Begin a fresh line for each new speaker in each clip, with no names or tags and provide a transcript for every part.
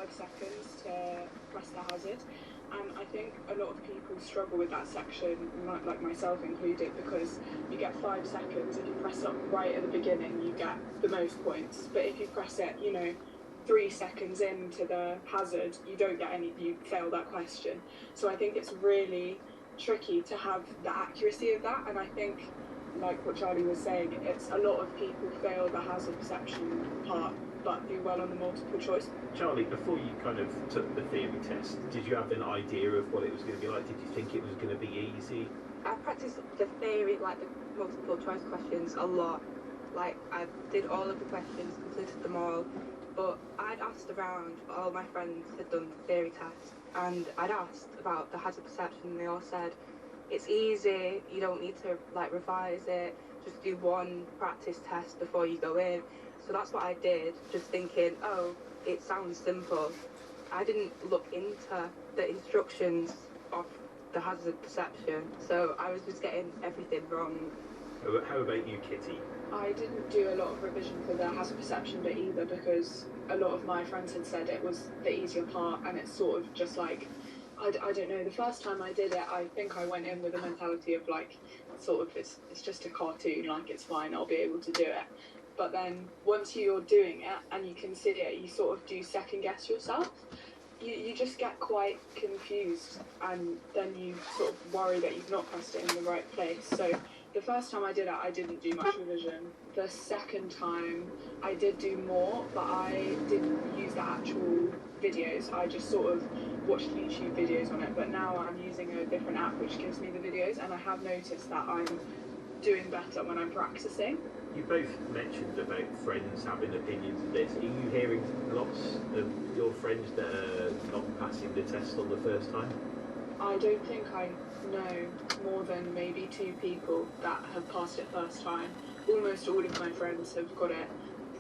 5 seconds to press the hazard. And I think a lot of people struggle with that section, like myself included, because you get 5 seconds. If you press it right at the beginning, you get the most points. But if you press it, 3 seconds into the hazard, you don't get any, you fail that question. So I think it's really tricky to have the accuracy of that. And I think, like what Charlie was saying, it's a lot of people fail the hazard perception part but do well on the multiple choice.
Charlie, before you kind of took the theory test, did you have an idea of what it was going to be like? Did you think it was going to be easy?
I practiced the theory, like the multiple choice questions, a lot. Like, I did all of the questions, completed them all, but I'd asked around, all my friends had done the theory test, and I'd asked about the hazard perception, and they all said, it's easy, you don't need to, revise it, just do one practice test before you go in. So that's what I did, just thinking, oh, it sounds simple. I didn't look into the instructions of the hazard perception, so I was just getting everything wrong.
How about you, Kitty?
I didn't do a lot of revision for the hazard perception bit either, because a lot of my friends had said it was the easier part, and it's sort of just like, I don't know, the first time I did it, I think I went in with a mentality of it's just a cartoon, it's fine, I'll be able to do it. But then once you're doing it and you can see it, you sort of do second guess yourself. You just get quite confused, and then you sort of worry that you've not pressed it in the right place. So the first time I did it, I didn't do much revision. The second time, I did do more, but I didn't use the actual videos. I just sort of watched YouTube videos on it. But now I'm using a different app which gives me the videos, and I have noticed that I'm doing better when I'm practicing.
You both mentioned about friends having opinions of this. Are you hearing lots of your friends that are not passing the test on the first time?
I don't think I know more than maybe 2 people that have passed it first time. Almost all of my friends have got it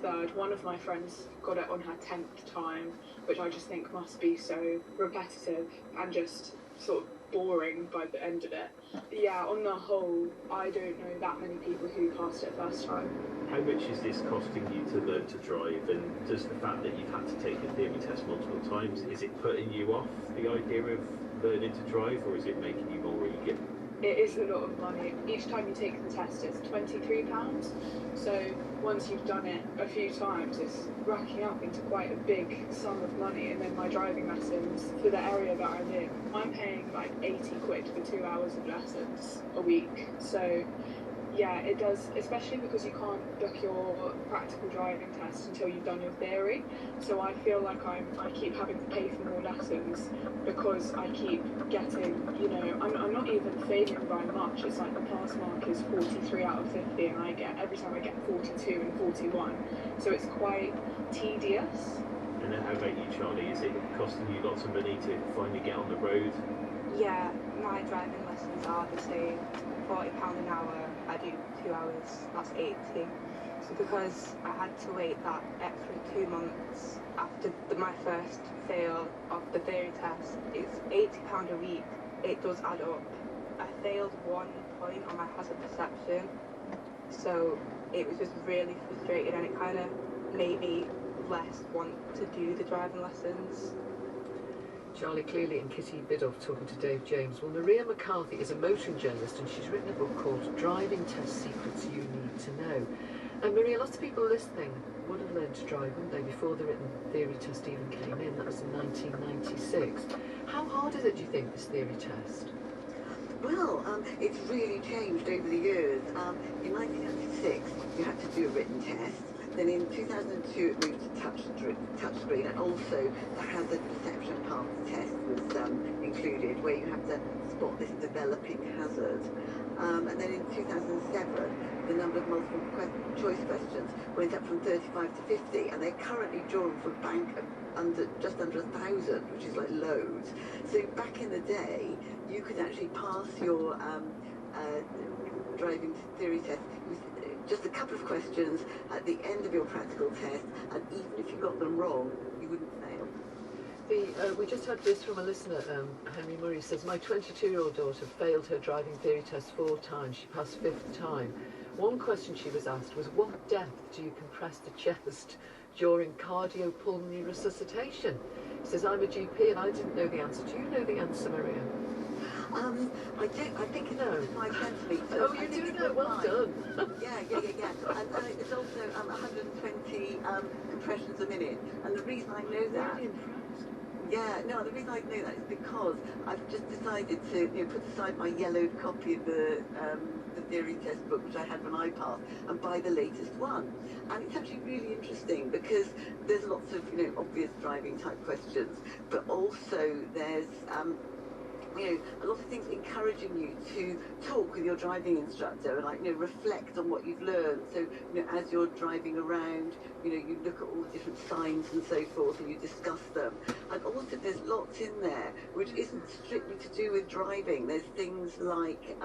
third. One of my friends got it on her 10th time, which I just think must be so repetitive and just sort of boring by the end of it. Yeah, on the whole, I don't know that many people who passed it first time.
How much is this costing you to learn to drive, and does the fact that you've had to take the theory test multiple times, is it putting you off the idea of learning to drive, or is it making you more eager?
It is a lot of money. Each time you take the test, it's £23. So once you've done it a few times, it's racking up into quite a big sum of money. And then my driving lessons for the area that I'm in, I'm paying like 80 quid for 2 hours of lessons a week. So yeah, it does, especially because you can't book your practical driving test until you've done your theory. So I feel like I keep having to pay for more lessons because I keep getting, I'm not even failing by much. It's like the pass mark is 43 out of 50, and every time I get 42 and 41. So it's quite tedious.
And then how about you, Charlie? Is it costing you lots of money to finally get on the road?
Yeah, my driving lessons are the same. £40 an hour, I do 2 hours, that's 80. So because I had to wait that extra 2 months after my first fail of the theory test, it's £80 a week. It does add up. I failed 1 point on my hazard perception, so it was just really frustrating, and it kind of made me less want to do the driving lessons.
Charlie Cleary and Kitty Biddulph talking to Dave James. Well, Maria McCarthy is a motoring journalist, and she's written a book called Driving Test Secrets You Need to Know. And Maria, lots of people listening would have learned to drive, wouldn't they, before the written theory test even came in. That was in 1996. How hard is it, do you think, this theory test?
Well, it's really changed over the years. In 1996, you had to do a written test. Then in 2002 it moved to touchscreen, and also the hazard perception part of the test was included, where you have to spot this developing hazard. And then in 2007, the number of multiple choice questions went up from 35 to 50, and they're currently drawn from a bank of just under 1,000, which is like loads. So back in the day, you could actually pass your driving theory test. Just a couple of questions at the end of your practical test, and even if you got them wrong, you wouldn't fail.
We just had this from a listener, Henry Murray says, my 22-year-old daughter failed her driving theory test 4 times. She passed 5th time. One question she was asked was, what depth do you compress the chest during cardiopulmonary resuscitation? He says, I'm a GP and I didn't know the answer. Do you know the answer, Maria?
I do. I think it's
No.
5 centimetres.
Oh,
I
you
think
do
it's
know. Well
5.
done.
Yeah. And it's also 120 compressions a minute. And the reason I know that,
Really impressed.
yeah, no, the reason I know that is because I've just decided to put aside my yellowed copy of the theory test book, which I had when I passed, and buy the latest one. And it's actually really interesting because there's lots of obvious driving type questions, but also there's a lot of things encouraging you to talk with your driving instructor and reflect on what you've learned. So as you're driving around, you look at all the different signs and so forth, and you discuss them. And also there's lots in there which isn't strictly to do with driving. There's things like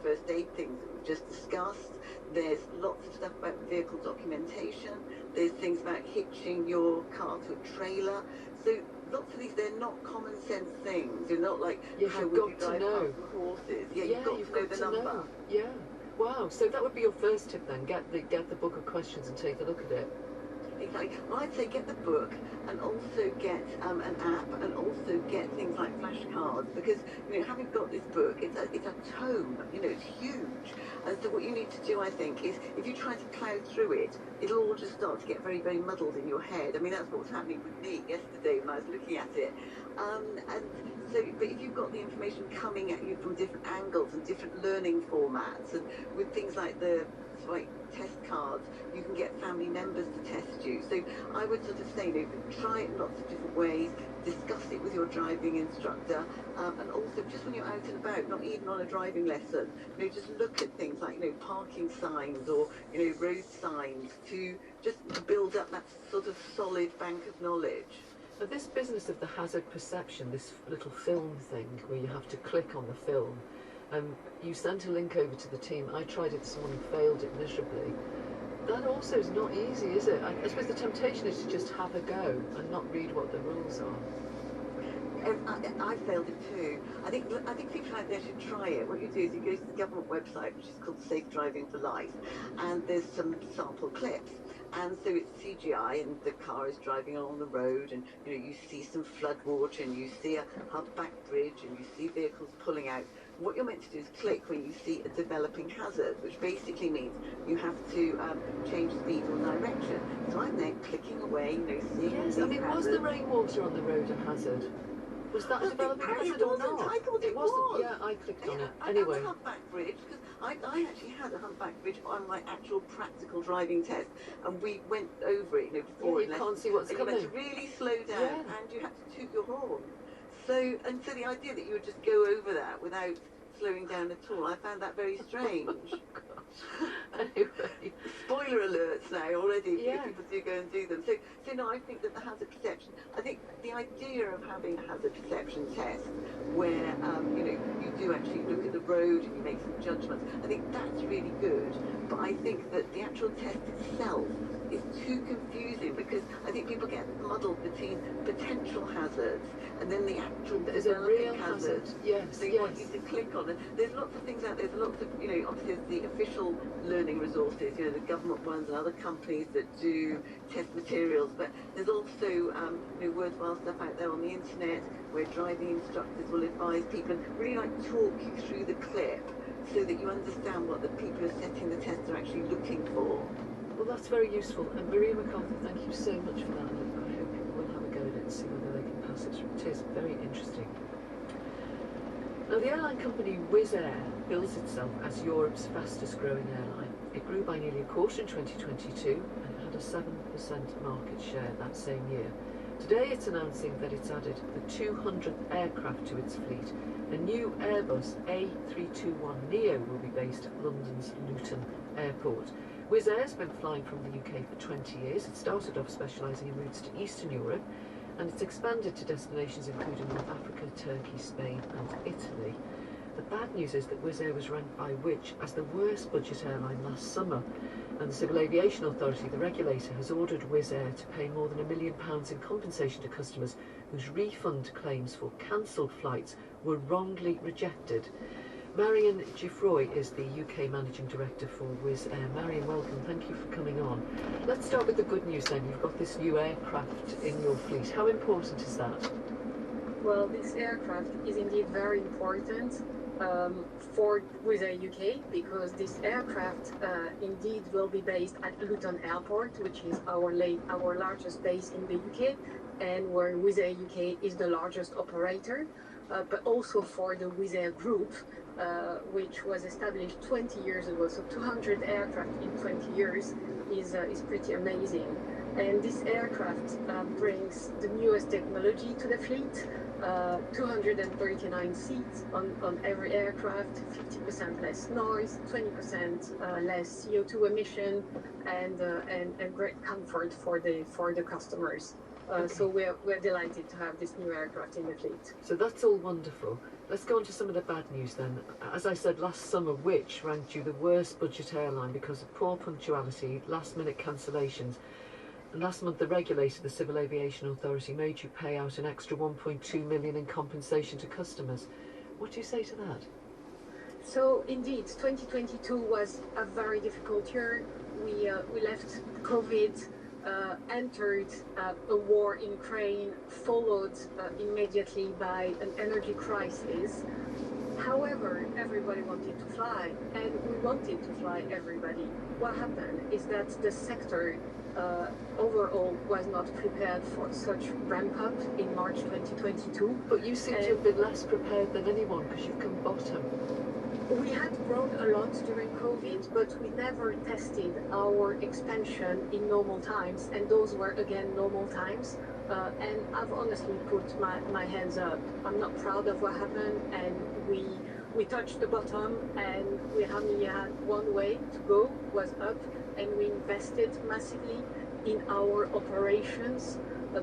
first aid things that we've just discussed. There's lots of stuff about vehicle documentation. There's things about hitching your car to a trailer. So lots of these, they're not common sense things. They're not like
You've
how would
got
you
to
drive
know.
past the horses. Yeah, you've got to know the number.
Yeah. Wow. So that would be your first tip then. Get the book of questions and take a look at it.
Exactly. Well, I'd say get the book and also get an app and also get things like flashcards because having got this book, it's a tome. It's huge. And so what you need to do, I think, is if you try to plough through it, it'll all just start to get very, very muddled in your head. I mean, that's what was happening with me yesterday when I was looking at it. And so, but if you've got the information coming at you from different angles and different learning formats, and with things like the test cards, you can get family members to test you. So I would sort of say, try it in lots of different ways, discuss it with your driving instructor, and also just when you're out and about, not even on a driving lesson, just look at things like parking signs or road signs to just build up that sort of solid bank of knowledge.
Now, this business of the hazard perception, this little film thing where you have to click on the film, you sent a link over to the team. I tried it this morning, failed it miserably. That also is not easy, is it? I suppose the temptation is to just have a go and not read what the rules are.
I failed it too. I think people out there should try it. What you do is you go to the government website, which is called Safe Driving for Life, and there's some sample clips. And so it's CGI, and the car is driving along the road, and you see some flood water, and you see a humpback bridge, and you see vehicles pulling out. What you're meant to do is click when you see a developing hazard, which basically means you have to change speed or direction. So I'm there clicking away, seeing
Yes,
these
I mean, was
hazards.
the rainwater on the road a hazard? Was that a developing hazard or not?
I thought it
wasn't.
was.
Yeah, I clicked on it.
And
Anyway.
the humpback bridge, because I actually had a humpback bridge on my actual practical driving test, and we went over it before.
Yeah, you can't see what's
and
coming.
you had to really slow down,
Yeah.
and you had to toot your horn. So the idea that you would just go over that without slowing down at all, I found that very strange.
Anyway.
Spoiler alerts now already.
Yeah.
People do go and do them. So no, I think that the hazard perception. I think the idea of having a hazard perception test, where you do actually look at the road and you make some judgments. I think that's really good. But I think that the actual test itself is too confusing because I think people get muddled between potential hazards and then the actual
There's a real
developing
hazard.
hazard.
Yes,
So you
yes.
want you to click on it. There's lots of things out there. There's lots of, obviously there's the official learning resources, the government ones and other companies that do test materials, but there's also, worthwhile stuff out there on the internet where driving instructors will advise people and really talk you through the clip so that you understand what the people who are setting the test are actually looking for.
Well, that's very useful. And Maria McCarthy, thank you so much for that. And I hope people will have a go at it and see whether they can pass it. It is very interesting. Now, the airline company Wizz Air bills itself as Europe's fastest growing airline. It grew by nearly a quarter in 2022 and had a 7% market share that same year. Today it's announcing that it's added the 200th aircraft to its fleet. A new Airbus A321neo will be based at London's Luton Airport. Wizz Air's been flying from the UK for 20 years. It started off specialising in routes to Eastern Europe, and it's expanded to destinations including North Africa, Turkey, Spain and Italy. The bad news is that Wizz Air was ranked by Which as the worst budget airline last summer, and the Civil Aviation Authority, the regulator, has ordered Wizz Air to pay more than £1 million in compensation to customers whose refund claims for cancelled flights were wrongly rejected. Marion Giffroy is the UK Managing Director for Wizz Air. Marion, welcome. Thank you for coming on. Let's start with the good news then. You've got this new aircraft in your fleet. How important is that?
Well, this aircraft is indeed very important for Wizz Air UK, because this aircraft indeed will be based at Luton Airport, which is our largest base in the UK, and where Wizz Air UK is the largest operator, but also for the Wizz Air Group, which was established 20 years ago. So 200 aircraft in 20 years is pretty amazing. And this aircraft brings the newest technology to the fleet. 239 seats on every aircraft, 50% less noise, 20% less CO2 emission, and great comfort for the customers. So we're delighted to have this new aircraft in the fleet.
So that's all wonderful. Let's go on to some of the bad news then. As I said last summer, Which ranked you the worst budget airline because of poor punctuality, last-minute cancellations. And last month, the regulator, the Civil Aviation Authority, made you pay out an extra 1.2 million in compensation to customers. What do you say to that?
So indeed, 2022 was a very difficult year. We left COVID, entered a war in Ukraine, followed immediately by an energy crisis. However, everybody wanted to fly, and we wanted to fly everybody. What happened is that the sector overall was not prepared for such ramp up in March 2022.
But you seem to have been less prepared than anyone because you've come bottom.
We had grown a lot during COVID, but we never tested our expansion in normal times, and those were again normal times. And I've honestly put my hands up. I'm not proud of what happened, and we touched the bottom, and we only had one way to go, was up, and we invested massively in our operations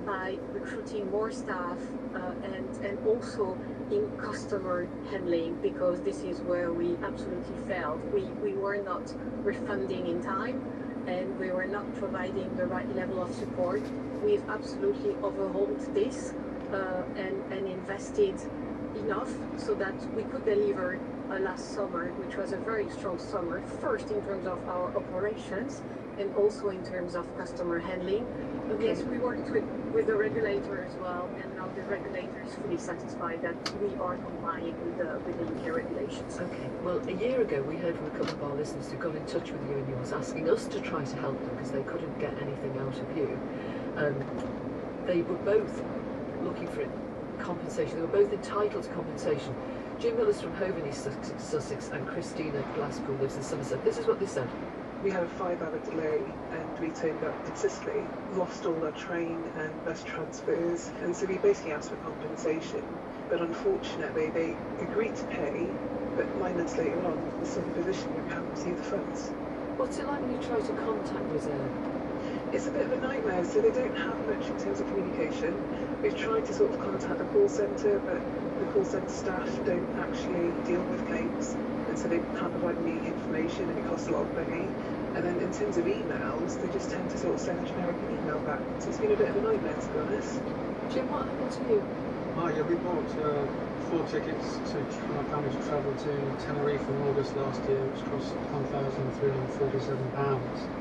by recruiting more staff and also in customer handling, because this is where we absolutely failed. We were not refunding in time, and we were not providing the right level of support. We've absolutely overhauled this and invested enough so that we could deliver last summer, which was a very strong summer, first in terms of our operations and also in terms of customer handling. But yes, we worked with the regulator as well, and now the regulator is fully satisfied that we are complying with the UK regulations.
Okay, well, a year ago we heard from a couple of our listeners who got in touch with you and yours, asking us to try to help them because they couldn't get anything out of you. They were both looking for compensation. They were both entitled to compensation. Jim Miller's from Hove in East Sussex, and Christina Glasspool lives in Somerset. This is what they said.
We had a 5-hour delay, and we turned up in Sicily, lost all our train and bus transfers, and so we basically asked for compensation. But unfortunately, they agreed to pay, but 9 months later on, we're still in a position where we haven't received the funds.
What's it like when you try to contact Wizz Air?
It's a bit of a nightmare, so they don't have much in terms of communication. We've tried to sort of contact the call centre, but the call centre staff don't actually deal with claims, and so they can't provide any information, and it costs a lot of money. And then in terms of emails, they just tend to sort of send a generic email back. So it's been a bit of a nightmare, to be honest.
Jim, what happened to you?
Oh yeah, we bought 4 tickets for my family to travel to Tenerife in August last year, which cost £1,347.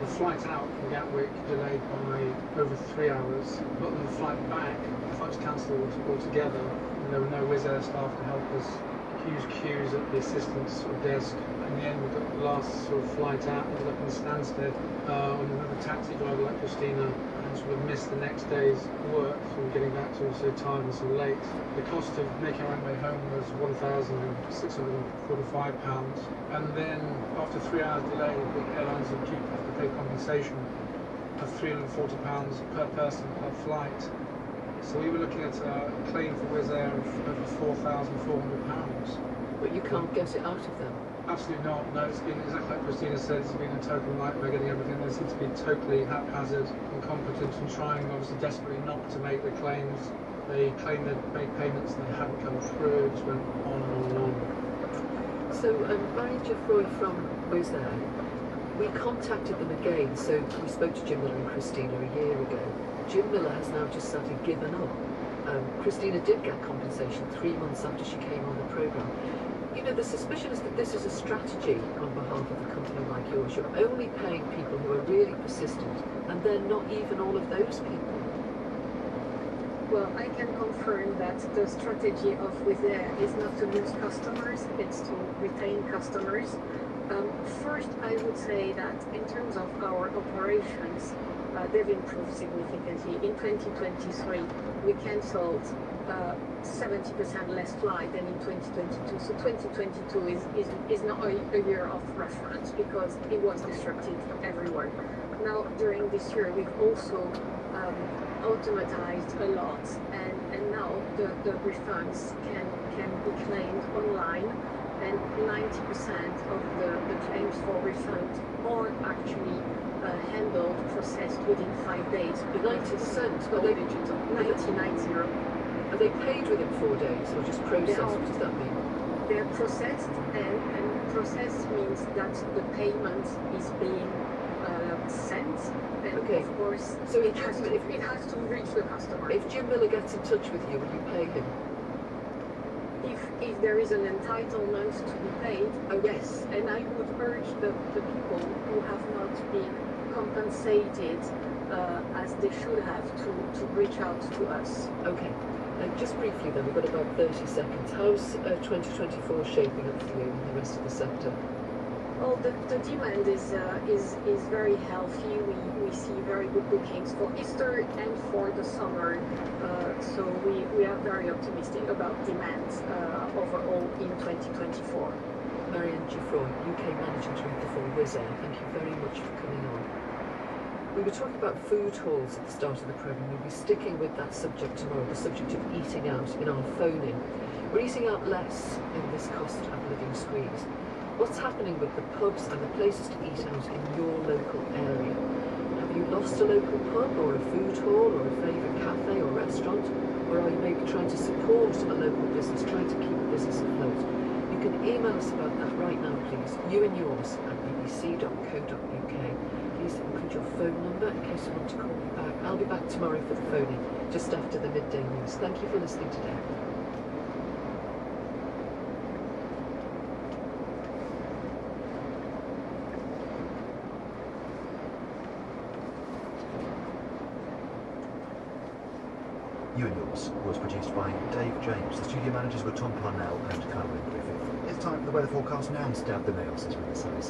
The flight out from Gatwick delayed by over 3 hours, but on the flight back, the flight's cancelled altogether, and there were no Wizz Air staff to help us. Huge queues at the assistant's sort of desk. In the end, we got the last sort of flight out, ended up in Stansted, and another taxi driver like Christina, and sort of missed the next day's work, so we're getting back to so tired and so late. The cost of making our way home was £1,645, and then after 3 hours delay, the airlines are due to have to pay compensation of £340 per person per flight. So we were looking at a claim for Wizz Air of over £4,400.
But you can't get it out of them?
Absolutely not. No, it's been exactly like Christina said, it's been a total nightmare getting everything. They seem to be totally haphazard, incompetent, and trying obviously desperately not to make the claims. They claimed they'd made payments and they hadn't come through. It just went on and on and on.
So, Marion Giffroy from Wizz Air, we contacted them again, so we spoke to Jim Miller and Christina a year ago. Jim Miller has now just sadly given up. Christina did get compensation 3 months after she came on the programme. you know, the suspicion is that this is a strategy on behalf of a company like yours. You're only paying people who are really persistent, and they're not even all of those people.
Well, I can confirm that the strategy of Wizz Air is not to lose customers, it's to retain customers. First, I would say that in terms of our operations, they've improved significantly. In 2023, we cancelled 70% less flight than in 2022. So 2022 is not a year of reference because it was disrupted everywhere. Now, during this year, we've also automatized a lot, and now the refunds can be claimed online, and 90% of the claims for refund are actually handled, processed within 5 days.
90%? Are they digital?
90.
Are they paid within 4 days, or just processed? What does that mean?
They're processed, and processed means that the payment is being sent, and
Okay.
of course
So
it has to reach the customer.
If Jim Miller gets in touch with you, will you pay him?
If there is an entitlement to be paid,
Okay.
yes, and I would urge the people who have not been compensated as they should have to reach out to us.
Okay. Just briefly then, we've got about 30 seconds. How's 2024 shaping up for you and the rest of the sector?
Well, the demand is very healthy. We see very good bookings for Easter and for the summer. So we are very optimistic about demand overall in 2024.
Marianne Giffroy, UK Managing Director for Wizz Air, thank you very much for coming on. We were talking about food halls at the start of the programme. We'll be sticking with that subject tomorrow, the subject of eating out in our phone-in. We're eating out less in this cost of living squeeze. What's happening with the pubs and the places to eat out in your local area? Have you lost a local pub or a food hall or a favourite cafe or restaurant? Or are you maybe trying to support a local business, trying to keep a business afloat? You can email us about that right now, please. You and yours at bbc.co.uk. Please include your phone number in case you want to call me back. I'll be back tomorrow for the phone-in, just after the midday news. Thank you for listening today.
You and Yours was produced by Dave James. The studio managers were Tom Parnell and Carwyn Griffith. It's time for the weather forecast now and Stab the Nails as we decide.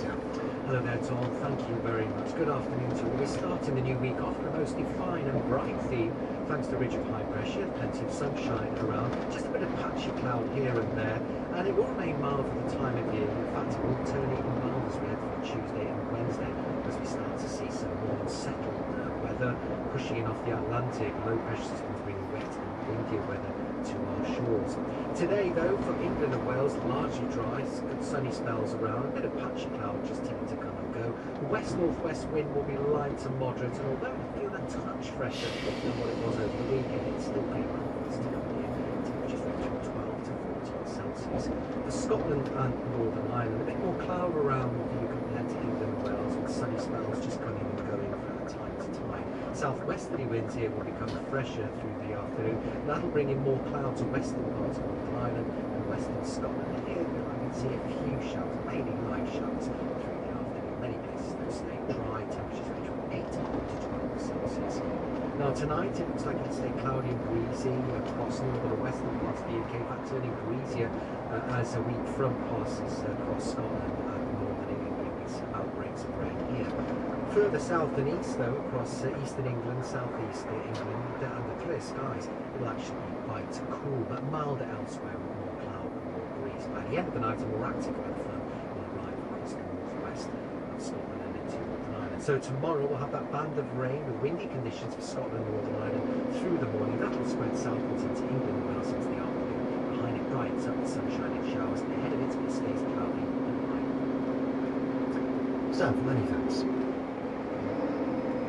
Hello there, Tom. Thank you very much. Good afternoon to you. We're starting the new week off with a mostly fine and bright theme, thanks to a ridge of high pressure, plenty of sunshine around, just a bit of patchy cloud here and there, and it will remain mild for the time of year. In fact, it will turn even mild as we head for Tuesday and Wednesday, as we start to see some more settled weather pushing in off the Atlantic. Low pressure systems bringing wet and windy weather to our shores. Today, though, for England and Wales, largely dry, good sunny spells around, a bit of patchy cloud just tending to come and go. The west-northwest wind will be light to moderate, and although it feels a touch fresher than what it was over the weekend, it's still pretty cool this time of year. Temperatures range from 12 to 14 Celsius. For Scotland and Northern Ireland, a bit more cloud around you compared to England and Wales, with sunny spells just coming and going from time to time. Southwesterly winds here will become fresher through the afternoon. That'll bring in more clouds to western parts of Northern Ireland and western Scotland. And here I can see a few showers, mainly light showers through the afternoon. Many places they'll stay dry, temperatures range from 8 to 12 Celsius. Now tonight it looks like it'll stay cloudy and breezy across northern and western parts of the UK. In fact, turning breezier as a week front passes across Scotland and northern England with some outbreaks of rain here. Further south and east, though, across eastern England, southeast England, and the clear skies, it'll actually be quite cool, but milder elsewhere with more cloud and more breeze. By the end of the night, a more active weather front will arrive across the northwest of Scotland and into Northern Ireland. So tomorrow we'll have that band of rain with windy conditions for Scotland and Northern Ireland through the morning. That'll spread southwards into England and Wales into the afternoon. Behind it, brights up with sunshine and showers. Ahead of it, it stays cloudy and light.
Sam, many thanks.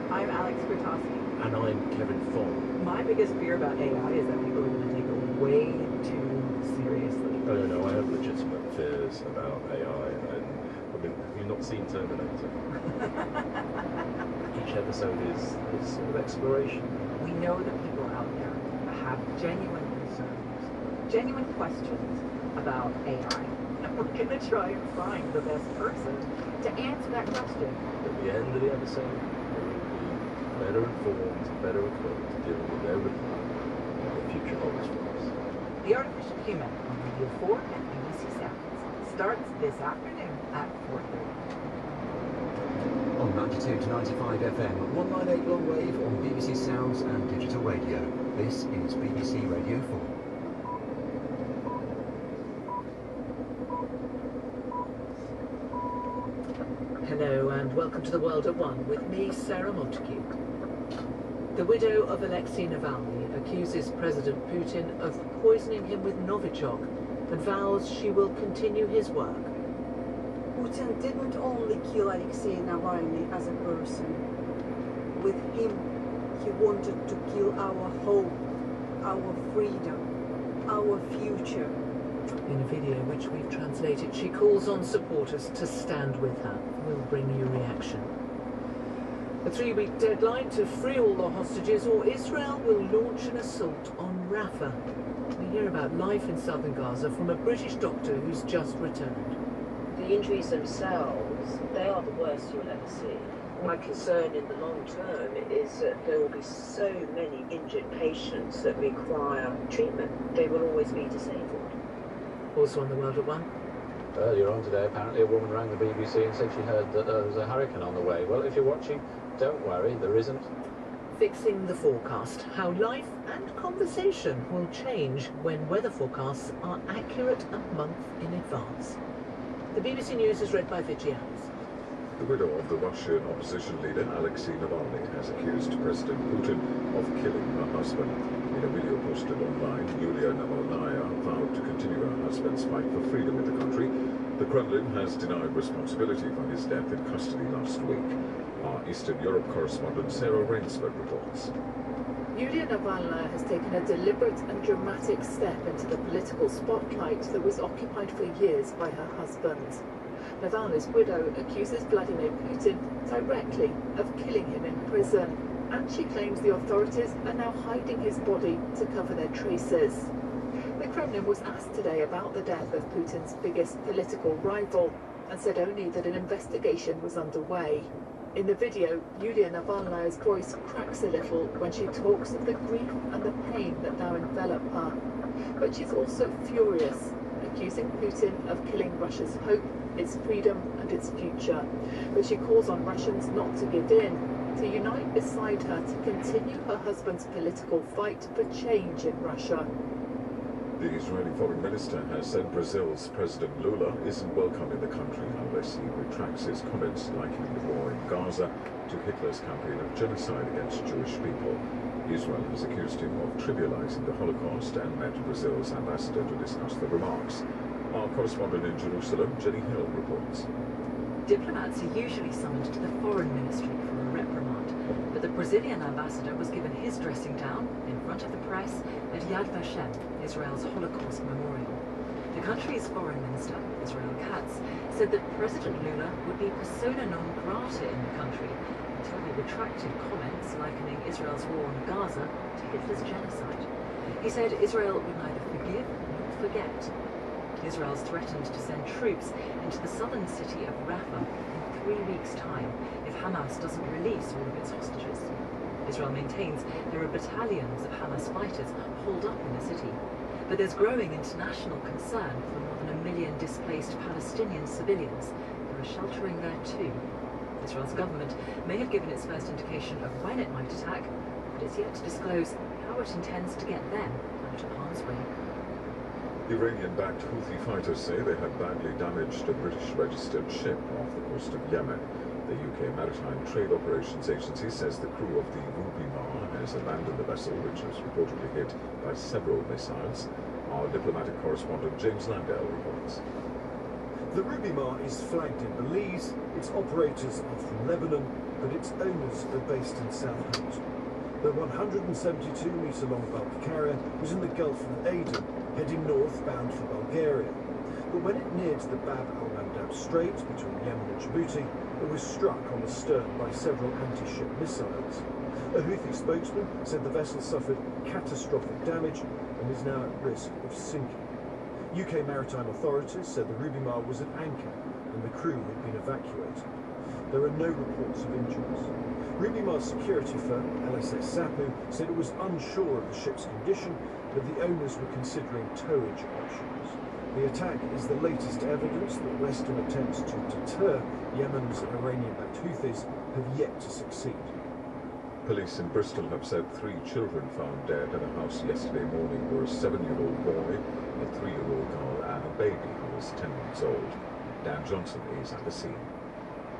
I'm Alex Bertosky.
And I'm Kevin Fong.
My biggest fear about AI is that people are going to take it way too seriously.
No, I have legitimate fears about AI, and I mean, have you not seen Terminator? Each episode is sort of exploration.
We know that people out there have genuine concerns, genuine questions about AI. We're going to try and find the best person to answer that question.
At the end of the episode, they will be better informed, better equipped to deal with their reply what the future holds for us.
The Artificial Human on Radio 4 and BBC Sounds starts this afternoon at 4:30.
On 92 to 95 FM, 198 long wave on BBC Sounds and digital radio. This is BBC Radio 4.
Hello and welcome to the World at One with me, Sarah Montague. The widow of Alexei Navalny accuses President Putin of poisoning him with Novichok and vows she will continue his work.
Putin didn't only kill Alexei Navalny as a person. With him, he wanted to kill our hope, our freedom, our future.
In a video which we've translated, she calls on supporters to stand with her. We'll bring you reaction. A 3-week deadline to free all the hostages or Israel will launch an assault on Rafah. We hear about life in southern Gaza from a British doctor who's just returned.
The injuries themselves, they are the worst you'll ever see. My concern in the long term is that there will be so many injured patients that require treatment. They will always be disabled.
Also on the World at One.
Earlier on today, apparently a woman rang the BBC and said she heard that there was a hurricane on the way. Well, if you're watching, don't worry, there isn't.
Fixing the forecast, how life and conversation will change when weather forecasts are accurate a month in advance. The BBC News is read by Vicky Alice.
The widow of the Russian opposition leader Alexei Navalny has accused President Putin of killing her husband. In a video posted online, Yulia Navalnaya vowed to continue her husband's fight for freedom in the country. The Kremlin has denied responsibility for his death in custody last week. Our Eastern Europe correspondent Sarah Rainsford reports.
Yulia Navalnaya has taken a deliberate and dramatic step into the political spotlight that was occupied for years by her husband. Navalny's widow accuses Vladimir Putin directly of killing him in prison, and she claims the authorities are now hiding his body to cover their traces. The Kremlin was asked today about the death of Putin's biggest political rival and said only that an investigation was underway. In the video, Yulia Navalnaya's voice cracks a little when she talks of the grief and the pain that now envelop her. But she's also furious, accusing Putin of killing Russia's hope, its freedom and its future. But she calls on Russians not to give in, to unite beside her to continue her husband's political fight for change in Russia.
The Israeli foreign minister has said Brazil's President Lula isn't welcome in the country unless he retracts his comments likening the war in Gaza to Hitler's campaign of genocide against Jewish people. Israel has accused him of trivializing the Holocaust and met Brazil's ambassador to discuss the remarks. Our correspondent in Jerusalem, Jenny Hill, reports.
Diplomats are usually summoned to the foreign ministry for a reprimand, but the Brazilian ambassador was given his dressing down in front of the press at Yad Vashem, Israel's Holocaust memorial. The country's foreign minister, Israel Katz, said that President Lula would be persona non grata in the country until he retracted comments likening Israel's war on Gaza to Hitler's genocide. He said Israel would neither forgive nor forget. Israel's threatened to send troops into the southern city of Rafah in 3 weeks' time if Hamas doesn't release all of its hostages. Israel maintains there are battalions of Hamas fighters holed up in the city, but there's growing international concern for more than 1 million displaced Palestinian civilians who are sheltering there too. Israel's government may have given its first indication of when it might attack, but it's yet to disclose how it intends to get them out of harm's way.
Iranian-backed Houthi fighters say they have badly damaged a British-registered ship off the coast of Yemen. The UK Maritime Trade Operations Agency says the crew of the Ruby Mar has abandoned the vessel, which was reportedly hit by several missiles. Our diplomatic correspondent James Landell reports.
The Ruby Mar is flagged in Belize, its operators are from Lebanon, but its owners are based in Southampton. The 172-metre-long bulk carrier was in the Gulf of Aden, heading northbound for Bulgaria. But when it neared the Bab al-Mandab Strait between Yemen and Djibouti, it was struck on the stern by several anti-ship missiles. A Houthi spokesman said the vessel suffered catastrophic damage and is now at risk of sinking. UK maritime authorities said the Rubimar was at anchor and the crew had been evacuated. There are no reports of injuries. Rubimar's security firm, LSS Sapu, said it was unsure of the ship's condition, but the owners were considering towage options. The attack is the latest evidence that Western attempts to deter Yemen's Iranian-backed Houthis have yet to succeed.
Police in Bristol have said 3 children found dead in a house yesterday morning were a 7-year-old boy, a 3-year-old girl and a baby who was 10 months old. Dan Johnson is at the scene.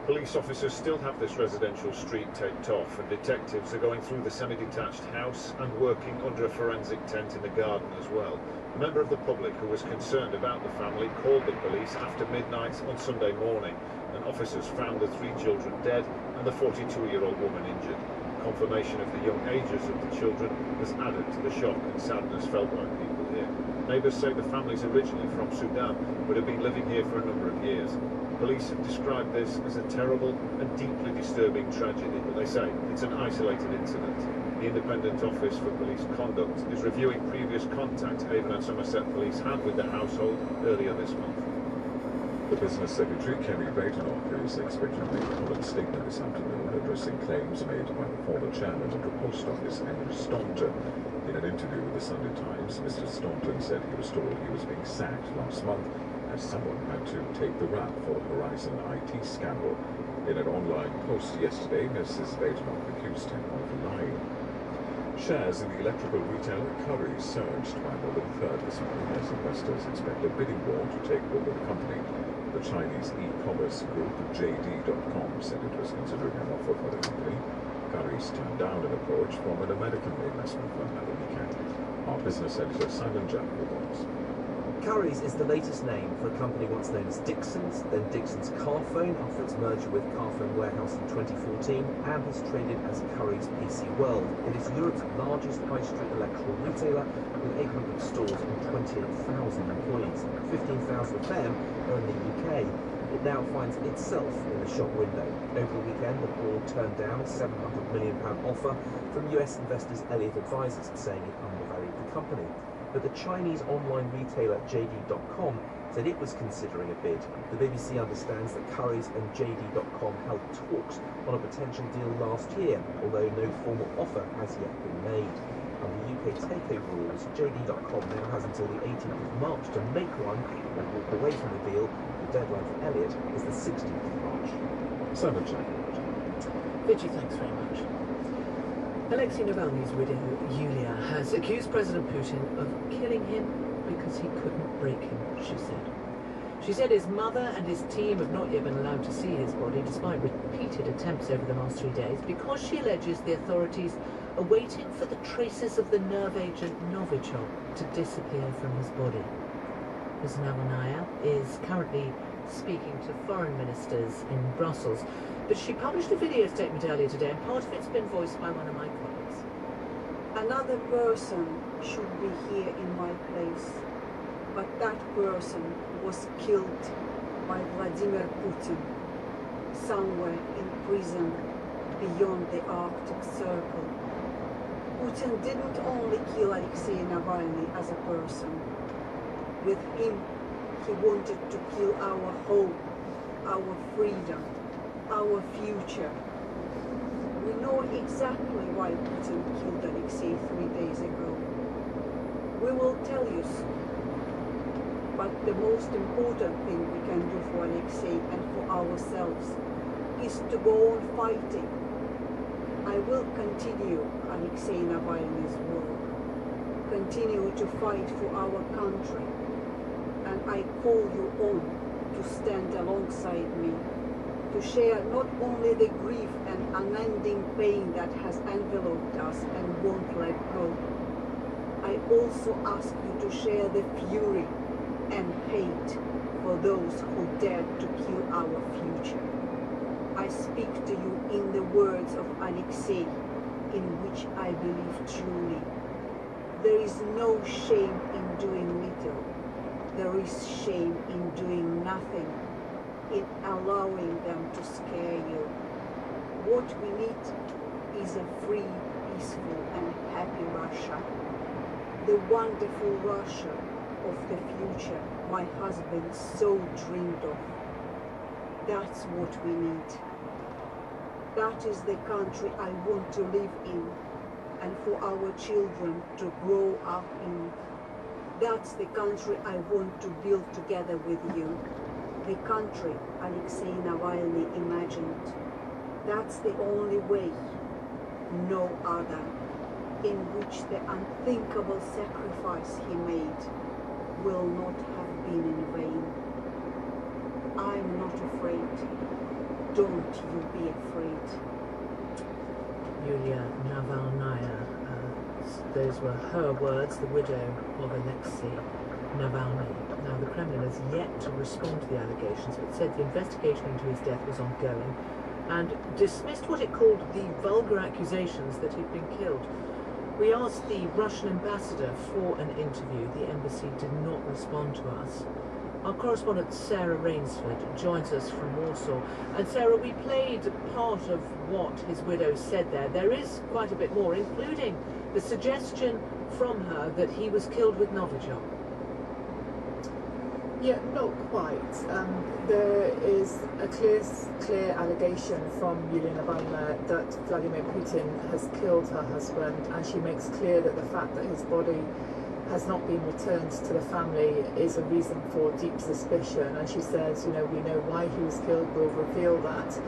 Police officers still have this residential street taped off, and detectives are going through the semi-detached house and working under a forensic tent in the garden as well. A member of the public who was concerned about the family called the police after midnight on Sunday morning, and officers found the 3 children dead and the 42-year-old woman injured. Confirmation of the young ages of the children has added to the shock and sadness felt by people here. Neighbours say the family's originally from Sudan but have been living here for a number of years. Police have described this as a terrible and deeply disturbing tragedy, but they say it's an isolated incident. The Independent Office for Police Conduct is reviewing previous contact Avon and Somerset Police had with the household earlier this month.
The Business Secretary, Kerry Badenoch, is expected to make a public statement this afternoon addressing claims made by the former chairman of the Post Office, Henry Staunton. In an interview with the Sunday Times, Mr. Staunton said he was told he was being sacked last month as someone had to take the rap for the Horizon IT scandal. In an online post yesterday, Mrs. Badenoch accused him of lying. Shares in the electrical retailer Currys surged by more than a third this morning as investors expect a bidding war to take over the company. The Chinese e-commerce group JD.com said it was considering an offer for the company. Currys turned down an approach from an American investment firm at the weekend. Our business editor Simon Jack reports.
Currys is the latest name for a company once known as Dixons, then Dixons Carphone after its merger with Carphone Warehouse in 2014, and has traded as Currys PC World. It is Europe's largest high street electrical retailer with 800 stores and 28,000 employees. 15,000 of them are in the UK. It now finds itself in the shop window. Over the weekend, the board turned down a £700 million offer from US investors Elliott Advisors, saying it undervalued the company. But the Chinese online retailer JD.com said it was considering a bid. The BBC understands that Currys and JD.com held talks on a potential deal last year, although no formal offer has yet been made. Under UK takeover rules, JD.com now has until the 18th of March to make one and walk away from the deal. The deadline for Elliott is the 16th of March.
Simon Jack.
Vigi, thanks very much. Alexei Navalny's widow, Yulia, has accused President Putin of killing him because he couldn't break him, she said. She said his mother and his team have not yet been allowed to see his body, despite repeated attempts over the last 3 days, because she alleges the authorities are waiting for the traces of the nerve agent Novichok to disappear from his body. Ms. Navalnaya is currently speaking to foreign ministers in Brussels, but she published a video statement earlier today, and part of it's been voiced by one of my colleagues.
Another person should be here in my place, but that person was killed by Vladimir Putin somewhere in prison beyond the Arctic Circle. Putin didn't only kill Alexei Navalny as a person. With him, he wanted to kill our hope, our freedom, our future. We know exactly why Putin killed Alexei 3 days ago. We will tell you soon. But the most important thing we can do for Alexei and for ourselves is to go on fighting. I will continue Alexei Navalny's work, continue to fight for our country, and I call you on to stand alongside me, to share not only the grief and unending pain that has enveloped us and won't let go. I also ask you to share the fury and hate for those who dared to kill our future. I speak to you in the words of Alexei, in which I believe truly. There is no shame in doing little. There is shame in doing nothing, in allowing them to scare you. What we need is a free, peaceful and happy Russia. The wonderful Russia of the future my husband so dreamed of. That's what we need. That is the country I want to live in and for our children to grow up in. That's the country I want to build together with you. The country Alexei Navalny imagined. That's the only way, no other, in which the unthinkable sacrifice he made will not have been in vain. I'm not afraid. Don't you be afraid.
Yulia Navalnaya, those were her words, the widow of Alexei Navalny. Now, the Kremlin has yet to respond to the allegations, but said the investigation into his death was ongoing and dismissed what it called the vulgar accusations that he'd been killed. We asked the Russian ambassador for an interview. The embassy did not respond to us. Our correspondent Sarah Rainsford joins us from Warsaw. And Sarah, we played part of what his widow said there. There is quite a bit more, including the suggestion from her that he was killed with Novichok.
Yeah, not quite. There is a clear allegation from Yulia Navalnaya that Vladimir Putin has killed her husband, and she makes clear that the fact that his body has not been returned to the family is a reason for deep suspicion. And she says, you know, we know why he was killed, we'll reveal that.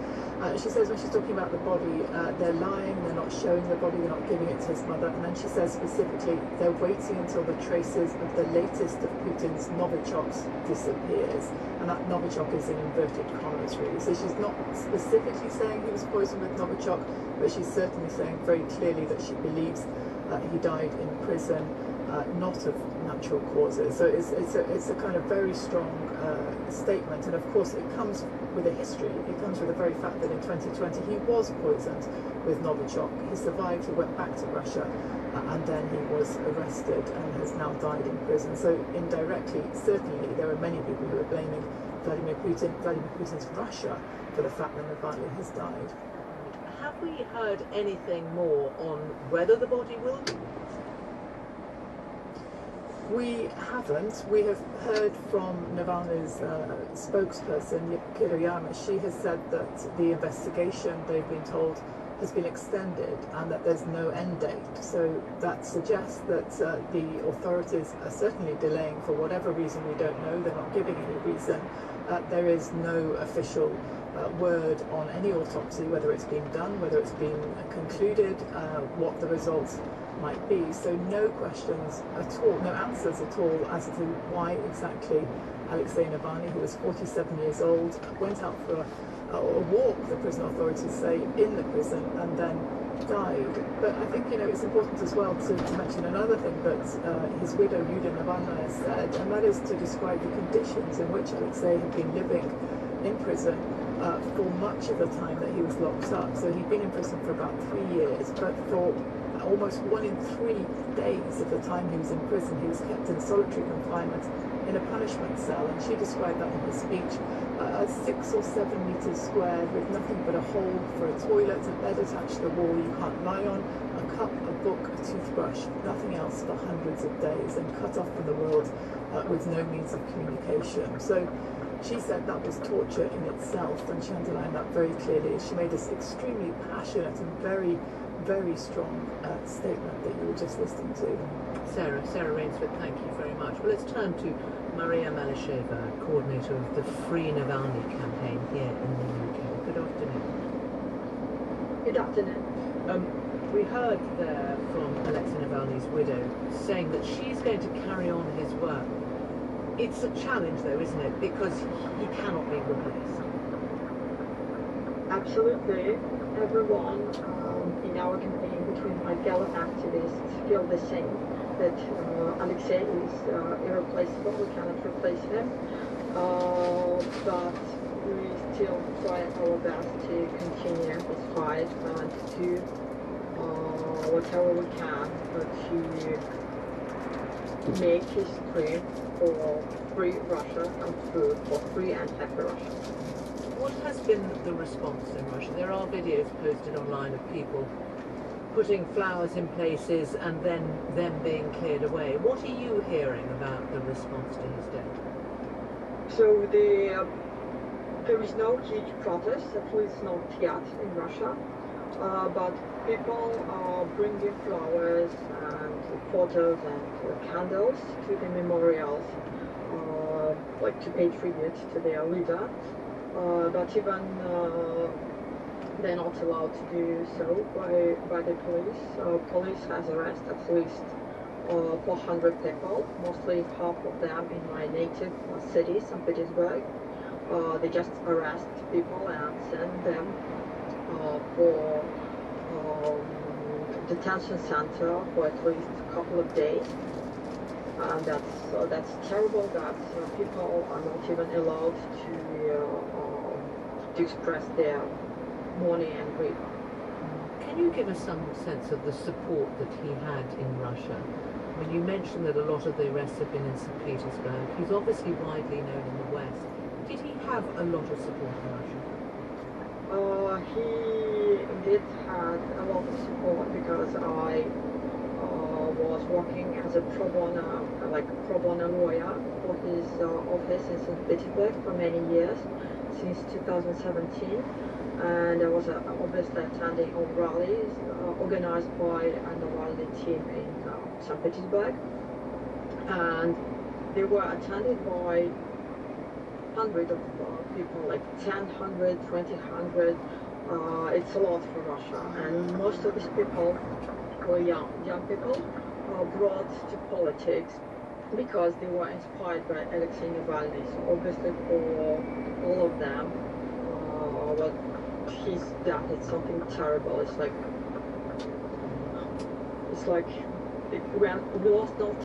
She says when she's talking about the body, they're lying, they're not showing the body, they're not giving it to his mother. And then she says specifically, they're waiting until the traces of the latest of Putin's Novichoks disappears. And that Novichok is in inverted commas, really. So she's not specifically saying he was poisoned with Novichok, but she's certainly saying very clearly that she believes he died in prison, not of natural causes. So it's a kind of very strong statement, and of course it comes with a history. It comes with the very fact that in 2020 he was poisoned with Novichok. He survived, he went back to Russia, and then he was arrested and has now died in prison. So indirectly, certainly, there are many people who are blaming Vladimir Putin's Russia for the fact that Navalny has died.
Have we heard anything more on whether the body will be?
We haven't. We have heard from Navalny's spokesperson, Kiroyama. She has said that the investigation, they've been told, has been extended and that there's no end date. So that suggests that the authorities are certainly delaying for whatever reason we don't know. They're not giving any reason. There is no official word on any autopsy, whether it's been done, whether it's been concluded, what the results might be. So no questions at all, no answers at all as to why exactly Alexei Navalny, who was 47 years old, went out for a walk, the prison authorities say, in the prison and then died. But I think, you know, it's important as well to mention another thing that his widow Yulia Navalnaya said, and that is to describe the conditions in which Alexei had been living in prison for much of the time that he was locked up. So he'd been in prison for about 3 years, but for almost 1 in 3 days of the time he was in prison, he was kept in solitary confinement in a punishment cell. And she described that in her speech, 6 or 7 meters squared with nothing but a hole for a toilet, a bed attached to the wall you can't lie on, a cup, a book, a toothbrush, nothing else for hundreds of days, and cut off from the world with no means of communication. So she said that was torture in itself, and she underlined that very clearly. She made this extremely passionate and very, very strong statement that you were just listening to.
Sarah Rainsford, thank you very much. Well, let's turn to Maria Malasheva, coordinator of the Free Navalny campaign here in the UK. Good afternoon.
Good afternoon.
We heard there from Alexei Navalny's widow saying that she's going to carry on his work. It's a challenge, though, isn't it? Because he cannot be replaced.
Absolutely. Everyone in our campaign between Gallup activists feel the same, that Alexei is irreplaceable. We cannot replace him. But we still try our best to continue this fight and to do whatever we can to make history for free Russia and for free and happy Russia.
What has been the response in Russia? There are videos posted online of people putting flowers in places and then them being cleared away. What are you hearing about the response to his death?
So there is no huge protest, at least not yet in Russia, but people are bringing flowers and photos and candles to the memorials, like to pay tribute to their leader. But even they're not allowed to do so by the police. Police has arrested at least 400 people, mostly half of them in my native city, St. Petersburg. They just arrest people and send them for detention center for at least a couple of days. And that's terrible that people are not even allowed to express their mourning and grief.
Can you give us some sense of the support that he had in Russia? I mean, you mentioned that a lot of the arrests have been in St. Petersburg. He's obviously widely known in the West. Did he have a lot of support in Russia?
He did have a lot of support because I was working as a pro bono lawyer for his office in St. Petersburg for many years, since 2017. And I was obviously attending all rallies organized by a Navalny team in St. Petersburg. And they were attended by hundreds of people, like 10, 100, 20, 100. It's a lot for Russia. And most of these people were young people brought to politics because they were inspired by Alexei Navalny. So obviously for all of them, well, his death is something terrible. It's like when we lost not